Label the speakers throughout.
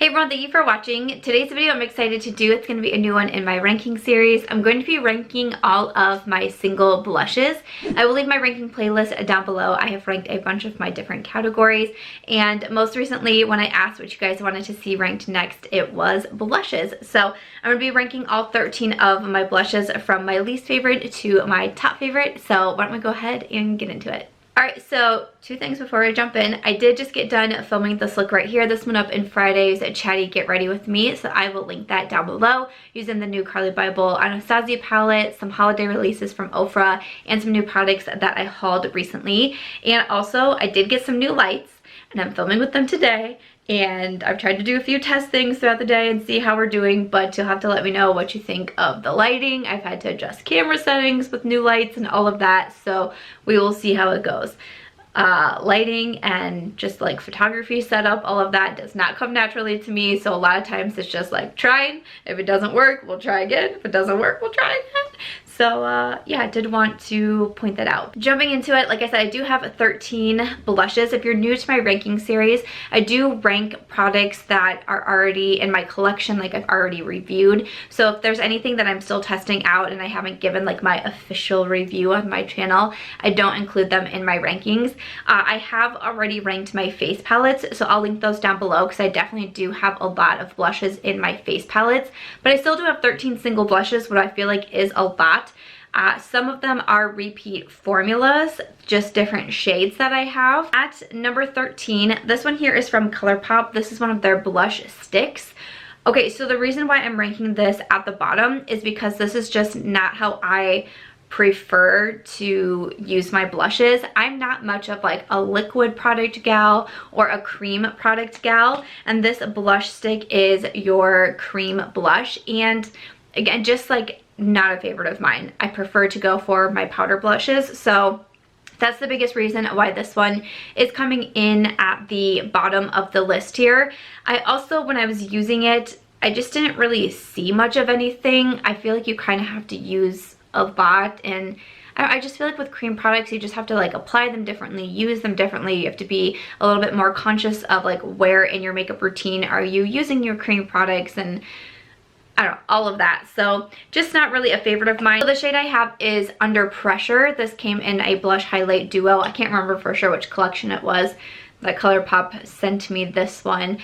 Speaker 1: everyone, thank you for watching. Today's video I'm excited to do. It's going to be a new one in my ranking series. I'm going to be ranking all of my single blushes. I will leave my ranking playlist down below. I have ranked a bunch of my different categories, and most recently when I asked what you guys wanted to see ranked next, it was blushes. So I'm going to be ranking all 13 of my blushes from my least favorite to my top favorite. So why don't we go ahead and get into it. Alright, so two things before I jump in. I did just get done filming this look right here. This went up in Friday's Chatty Get Ready With Me, so I will link that down below using the new Carly Bible Anastasia palette, some holiday releases from Ofra, and some new products that I hauled recently. And also, I did get some new lights, and I'm filming with them today. And I've tried to do a few test things throughout the day and see how we're doing, but you'll have to let me know what you think of the lighting. I've had to adjust camera settings with new lights and all of that, so we will see how it goes. Lighting and just like photography setup, all of that does not come naturally to me, so a lot of times it's just like trying. If it doesn't work, we'll try again. If it doesn't work, we'll try again. So yeah, I did want to point that out. Jumping into it, like I said, I do have 13 blushes. If you're new to my ranking series, I do rank products that are already in my collection, like I've already reviewed. So if there's anything that I'm still testing out and I haven't given like my official review on my channel, I don't include them in my rankings. I have already ranked my face palettes, so I'll link those down below because I definitely do have a lot of blushes in my face palettes, but I still do have 13 single blushes, what I feel like is a lot. Some of them are repeat formulas, just different shades that I have. At number 13, this one here is from Colourpop. This is one of their blush sticks. Okay, so the reason why I'm ranking this at the bottom is because this is just not how I prefer to use my blushes. I'm not much of like a liquid product gal or a cream product gal, and this blush stick is your cream blush, and again, just like not a favorite of mine. I prefer to go for my powder blushes, so that's the biggest reason why this one is coming in at the bottom of the list here. I also, when I was using it, I just didn't really see much of anything. I feel like you kind of have to use a lot, and I just feel like with cream products, you just have to like apply them differently, use them differently. You have to be a little bit more conscious of like where in your makeup routine are you using your cream products, and I don't know, all of that. So just not really a favorite of mine. So the shade I have is Under Pressure. This came in a blush highlight duo. I can't remember for sure which collection it was that Colourpop sent me this one.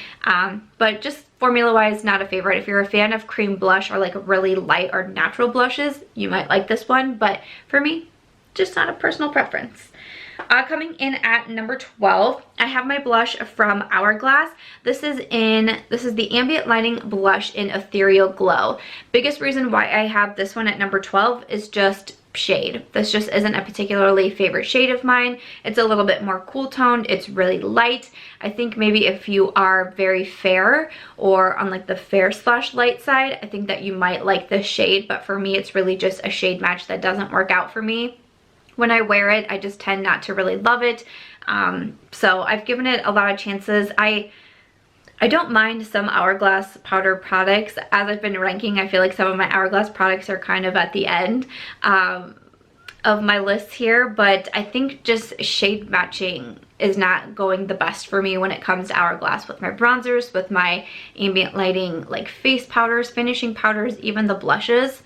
Speaker 1: But just formula wise, not a favorite. If you're a fan of cream blush or like really light or natural blushes, you might like this one. But for me, just not a personal preference. Coming in at number 12, I have my blush from Hourglass. This is the Ambient Lighting Blush in Ethereal Glow. Biggest reason why I have this one at number 12 is just shade. This just isn't a particularly favorite shade of mine. It's a little bit more cool toned. It's really light. I think maybe if you are very fair or on like the fair / light side, I think that you might like this shade, but for me, it's really just a shade match that doesn't work out for me. When I wear it, I just tend not to really love it. So I've given it a lot of chances. I don't mind some Hourglass powder products. As I've been ranking, I feel like some of my Hourglass products are kind of at the end of my list here, but I think just shade matching is not going the best for me when it comes to Hourglass with my bronzers, with my ambient lighting like face powders, finishing powders, even the blushes.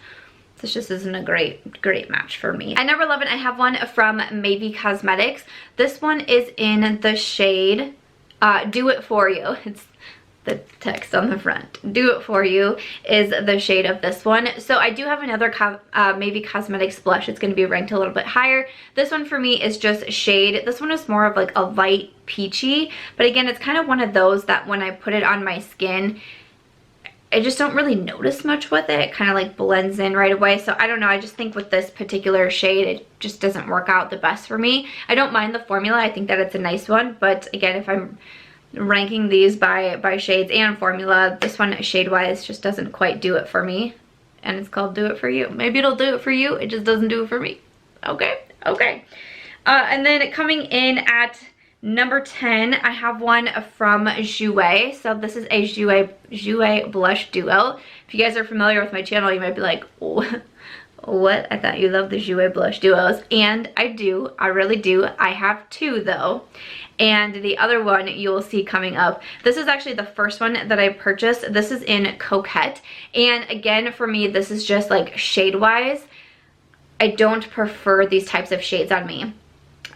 Speaker 1: This just isn't a great match for me. At number 11, I have one from Mavie Cosmetics. This one is in the shade Do It For You. It's the text on the front. Do It For You is the shade of this one. So I do have another Mavie Cosmetics blush. It's going to be ranked a little bit higher. This one for me is just shade. This one is more of like a light peachy. But again, it's kind of one of those that when I put it on my skin, I just don't really notice much with it. It kind of like blends in right away. So I don't know. I just think with this particular shade, it just doesn't work out the best for me. I don't mind the formula. I think that it's a nice one. But again, if I'm ranking these by shades and formula, this one shade-wise just doesn't quite do it for me. And it's called Do It For You. Maybe it'll do it for you. It just doesn't do it for me. Okay. Okay. And then coming in at number 10, I have one from Jouer. So this is a Jouer blush duo. If you guys are familiar with my channel, you might be like, oh, What? I thought you loved the Jouer blush duos. And I do. I really do. I have two though. And the other one you'll see coming up. This is actually the first one that I purchased. This is in Coquette. And again, for me, this is just like shade-wise. I don't prefer these types of shades on me.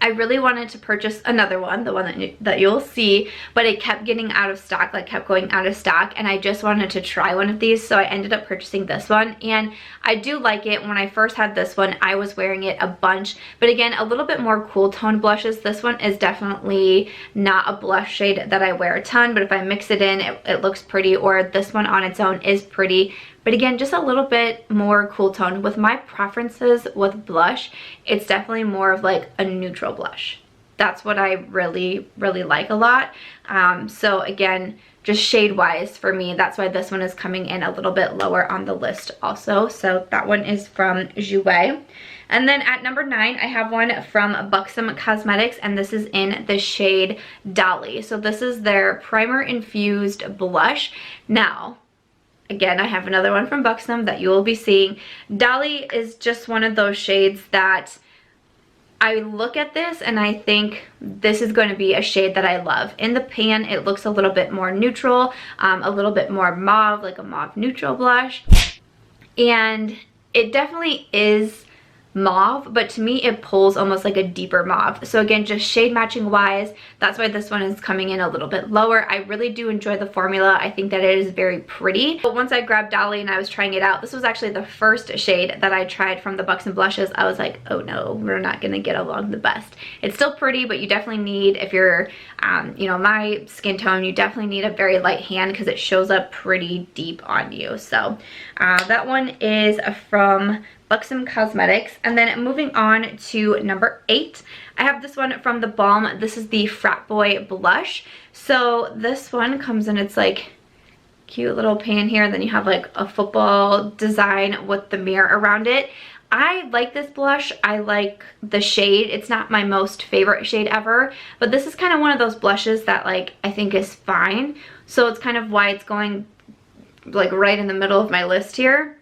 Speaker 1: I really wanted to purchase another one, the one that you'll see, but it kept getting out of stock, like kept going out of stock, and I just wanted to try one of these, so I ended up purchasing this one, and I do like it. When I first had this one, I was wearing it a bunch, but again, a little bit more cool tone blushes. This one is definitely not a blush shade that I wear a ton, but if I mix it in, it looks pretty, or this one on its own is pretty. But again, just a little bit more cool tone. With my preferences with blush, it's definitely more of like a neutral blush. That's what I really, really like a lot. So again, just shade wise for me, that's why this one is coming in a little bit lower on the list also. So that one is from Jouer. And then at number 9, I have one from Buxom Cosmetics, and this is in the shade Dolly. So this is their primer infused blush. Now, again, I have another one from Buxom that you will be seeing. Dolly is just one of those shades that I look at this and I think this is going to be a shade that I love. In the pan, it looks a little bit more neutral, a little bit more mauve, like a mauve neutral blush. And it definitely is mauve, but to me it pulls almost like a deeper mauve. So again, just shade matching wise, that's why this one is coming in a little bit lower. I really do enjoy the formula. I think that it is very pretty. But once I grabbed Dolly and I was trying it out, this was actually the first shade that I tried from the Buxom blushes. I was like, oh no, we're not gonna get along the best. It's still pretty, but you definitely need, if you're you know, my skin tone, you definitely need a very light hand because it shows up pretty deep on you. So that one is from Buxom Cosmetics. And then moving on to number 8, I have this one from TheBalm. This is the Frat Boy blush. So this one comes in, it's like cute little pan here, and then you have like a football design with the mirror around it. I like this blush. I like the shade. It's not my most favorite shade ever, but this is kind of one of those blushes that like I think is fine. So it's kind of why it's going like right in the middle of my list here.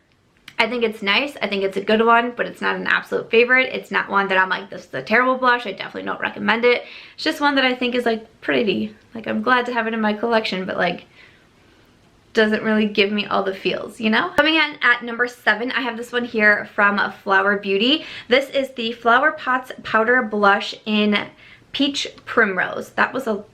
Speaker 1: I think it's nice. I think it's a good one, but it's not an absolute favorite. It's not one that I'm like, this is a terrible blush. I definitely don't recommend it. It's just one that I think is like pretty. Like I'm glad to have it in my collection, but like doesn't really give me all the feels, you know? Coming in at number 7, I have this one here from Flower Beauty. This is the Flower Pots Powder Blush in Peach Primrose. That was a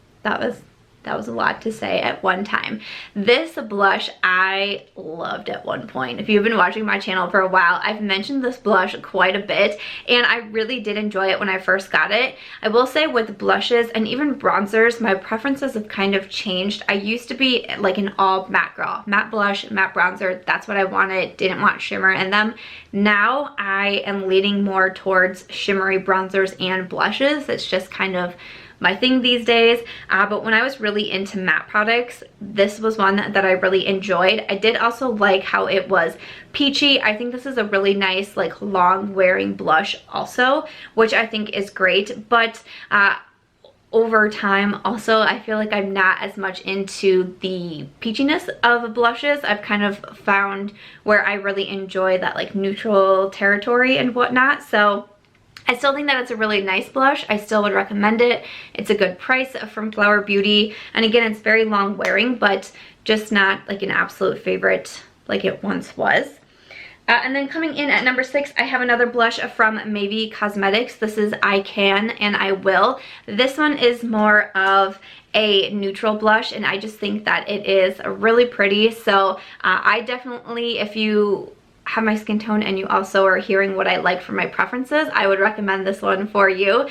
Speaker 1: lot to say at one time. This blush I loved at one point. If you've been watching my channel for a while, I've mentioned this blush quite a bit, and I really did enjoy it when I first got it. I will say with blushes and even bronzers, my preferences have kind of changed. I used to be like an all matte girl. Matte blush, matte bronzer, that's what I wanted. Didn't want shimmer in them. Now I am leaning more towards shimmery bronzers and blushes. It's just kind of my thing these days. But when I was really into matte products, this was one that I really enjoyed. I did also like how it was peachy. I think this is a really nice like long wearing blush also, which I think is great. But over time also, I feel like I'm not as much into the peachiness of blushes. I've kind of found where I really enjoy that like neutral territory and whatnot. So I still think that it's a really nice blush. I still would recommend it. It's a good price from Flower Beauty. And again, it's very long wearing, but just not like an absolute favorite like it once was. And then coming in at number 6, I have another blush from Mavie Cosmetics. This is I Can and I Will. This one is more of a neutral blush, and I just think that it is really pretty. So I definitely, if you have my skin tone and you also are hearing what I like for my preferences, I would recommend this one for you.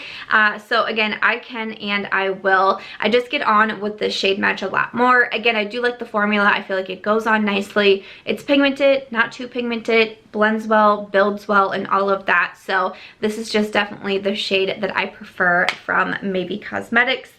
Speaker 1: So again, I Can and I Will. I just get on with the shade match a lot more. Again, I do like the formula. I feel like it goes on nicely. It's pigmented, not too pigmented, blends well, builds well, and all of that. So this is just definitely the shade that I prefer from Mavie Cosmetics.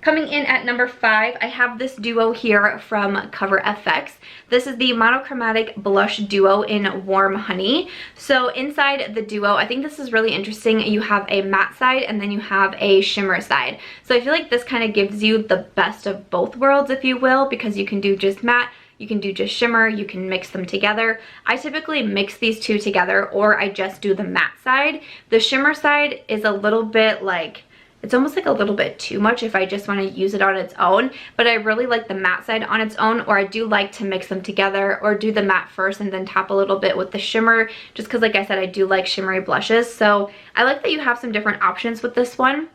Speaker 1: Coming in at number 5, I have this duo here from Cover FX. This is the Monochromatic Blush Duo in Warm Honey. So inside the duo, I think this is really interesting. You have a matte side and then you have a shimmer side. So I feel like this kind of gives you the best of both worlds, if you will, because you can do just matte, You can do just shimmer, you can mix them together. I typically mix these two together, or I just do the matte side. The shimmer side is a little bit like, it's almost like a little bit too much if I just want to use it on its own, but I really like the matte side on its own, or I do like to mix them together or do the matte first and then top a little bit with the shimmer, just because like I said, I do like shimmery blushes. So I like that you have some different options with this one.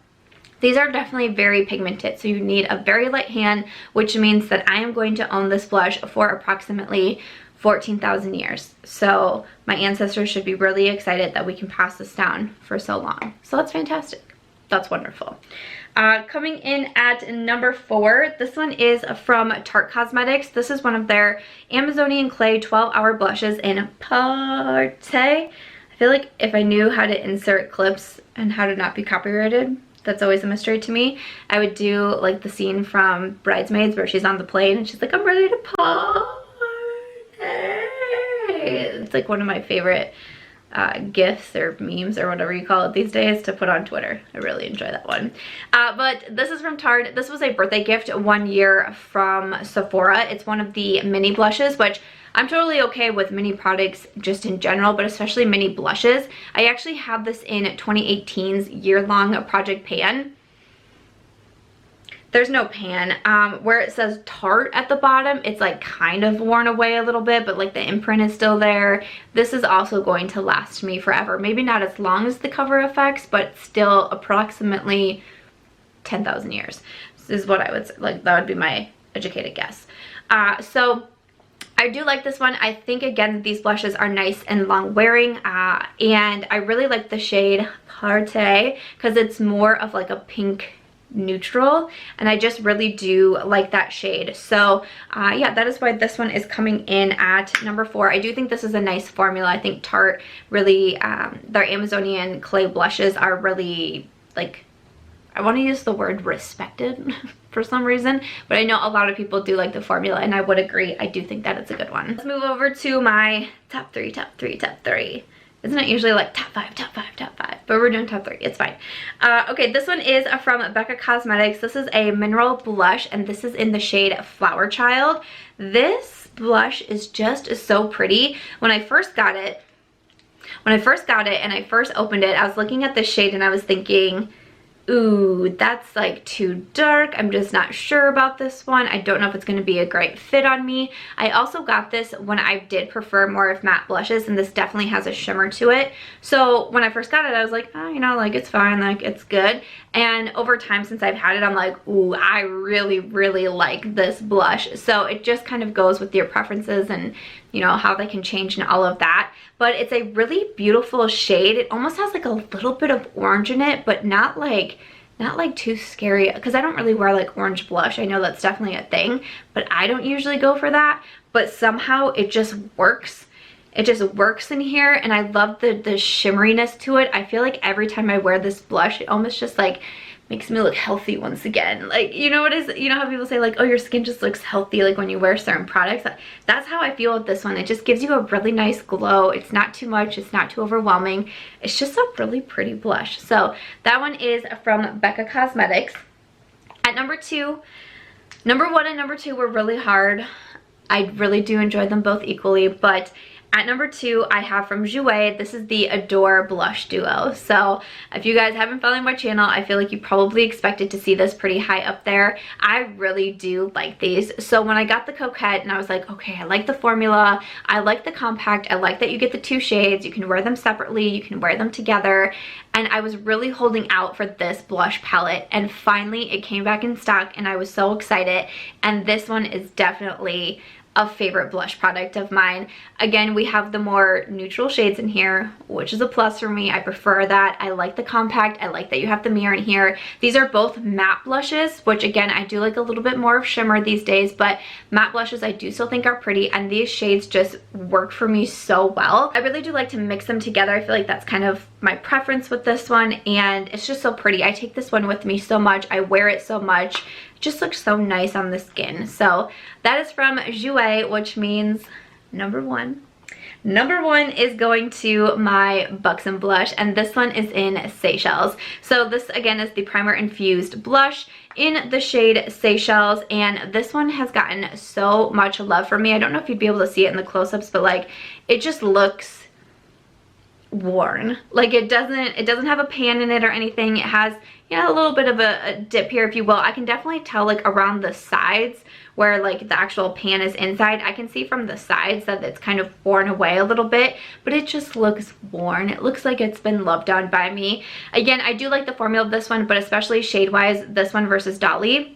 Speaker 1: These are definitely very pigmented, so you need a very light hand, which means that I am going to own this blush for approximately 14,000 years. So my ancestors should be really excited that we can pass this down for so long. So that's fantastic. That's wonderful. Coming in at number 4, this one is from Tarte Cosmetics. This is one of their Amazonian Clay 12-Hour Blushes in Paaarty. I feel like if I knew how to insert clips and how to not be copyrighted, that's always a mystery to me. I would do like the scene from Bridesmaids where she's on the plane and she's like, I'm ready to party. It's like one of my favorite gifs or memes or whatever you call it these days to put on Twitter. I really enjoy that one. But this is from Tarte. This was a birthday gift 1 year from Sephora. It's one of the mini blushes, which I'm totally okay with mini products just in general, but especially mini blushes. I actually have this in 2018's year-long Project Pan. There's no pan. Where it says Tarte at the bottom, it's like kind of worn away a little bit, but like the imprint is still there. This is also going to last me forever. Maybe not as long as the cover effects, but still approximately 10,000 years. This is what I would say. Like, that would be my educated guess. So I do like this one. I think, again, these blushes are nice and long wearing, and I really like the shade Paaarty because it's more of like a pink neutral, and I just really do like that shade. So yeah, that is why this one is coming in at number 4. I do think this is a nice formula. I think Tarte really, their Amazonian Clay blushes are really, like, I want to use the word respected for some reason, but I know a lot of people do like the formula, and I would agree. I do think that it's a good one. Let's move over to my top 3. Isn't it usually like top 5, but we're doing top 3. It's fine. Okay, this one is from Becca Cosmetics. This is a mineral blush, and this is in the shade Flowerchild. This blush is just so pretty. When I first got it and I first opened it, I was looking at the shade and I was thinking, ooh, that's like too dark. I'm just not sure about this one. I don't know if it's going to be a great fit on me. I also got this when I did prefer more of matte blushes, and this definitely has a shimmer to it. So when I first got it, I was like, oh, you know, like it's fine, like it's good. And over time since I've had it, I'm like, ooh, I really, really like this blush. So it just kind of goes with your preferences and, you know, how they can change and all of that. But it's a really beautiful shade. It almost has like a little bit of orange in it, but not like too scary, because I don't really wear like orange blush. I know that's definitely a thing, but I don't usually go for that. But somehow it just works. It just works in here, and I love the shimmeriness to it. I feel like every time I wear this blush, it almost just like makes me look healthy once again. Like, you know what is, you know how people say like, oh, your skin just looks healthy like when you wear certain products? That's how I feel with this one. It just gives you a really nice glow. It's not too much, it's not too overwhelming. It's just a really pretty blush. So that one is from Becca Cosmetics. At number 2, number 1 and number 2 were really hard. I really do enjoy them both equally, but at number 2, I have from Jouer. This is the Adore Blush Duo. So if you guys haven't followed my channel, I feel like you probably expected to see this pretty high up there. I really do like these. So when I got the Coquette and I was like, okay, I like the formula, I like the compact, I like that you get the 2 shades, you can wear them separately, you can wear them together. And I was really holding out for this blush palette, and finally it came back in stock and I was so excited. And this one is definitely a favorite blush product of mine. Again, we have the more neutral shades in here, which is a plus for me. I prefer that. I like the compact. I like that you have the mirror in here. These are both matte blushes, which again, I do like a little bit more of shimmer these days, but matte blushes I do still think are pretty, and these shades just work for me so well. I really do like to mix them together. I feel like that's kind of my preference with this one, and it's just so pretty. I take this one with me so much. I wear it so much. It just looks so nice on the skin. So that is from Jouer, which means number 1. Number 1 is going to my Buxom blush, and this one is in Seychelles. So this again is the primer infused blush in the shade Seychelles, and this one has gotten so much love from me. I don't know if you'd be able to see it in the close-ups, but like it just looks worn. Like it doesn't have a pan in it or anything. It has, you know, a little bit of a dip here, if you will. I can definitely tell like around the sides where like the actual pan is inside. I can see from the sides that it's kind of worn away a little bit, but it just looks worn. It looks like it's been loved on by me. Again, I do like the formula of this one, but especially shade wise, this one versus Dolly.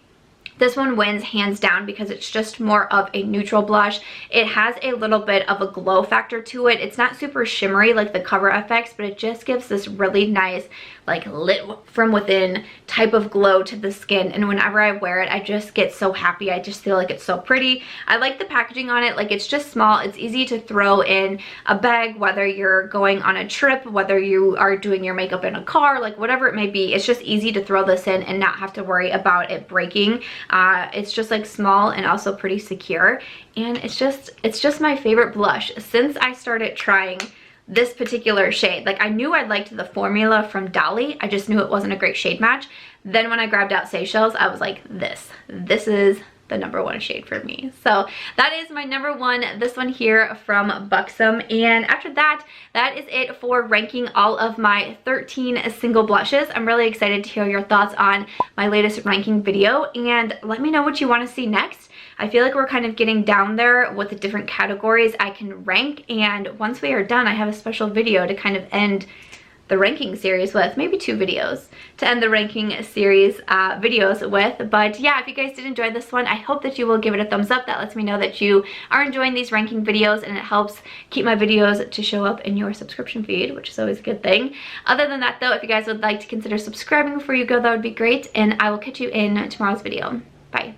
Speaker 1: This one wins hands down because it's just more of a neutral blush. It has a little bit of a glow factor to it. It's not super shimmery like the Cover FX, but it just gives this really nice like lit from within type of glow to the skin, and whenever I wear it I just get so happy. I just feel like it's so pretty. I like the packaging on it. Like it's just small, it's easy to throw in a bag, whether you're going on a trip, whether you are doing your makeup in a car, like whatever it may be. It's just easy to throw this in and not have to worry about it breaking. It's just like small and also pretty secure, and it's just my favorite blush since I started trying this particular shade. Like I knew I liked the formula from Dolly, I just knew it wasn't a great shade match. Then when I grabbed out Seychelles, I was like, this is the number 1 shade for me. So that is my number 1, this one here from Buxom. And after that, that is it for ranking all of my 13 single blushes. I'm really excited to hear your thoughts on my latest ranking video, and let me know what you want to see next. I feel like we're kind of getting down there with the different categories I can rank, and once we are done, I have a special video to kind of end the ranking series with, maybe 2 videos to end the ranking series videos with. But yeah, if you guys did enjoy this one, I hope that you will give it a thumbs up. That lets me know that you are enjoying these ranking videos, and it helps keep my videos to show up in your subscription feed, which is always a good thing. Other than that though, if you guys would like to consider subscribing before you go, that would be great, and I will catch you in tomorrow's video. Bye.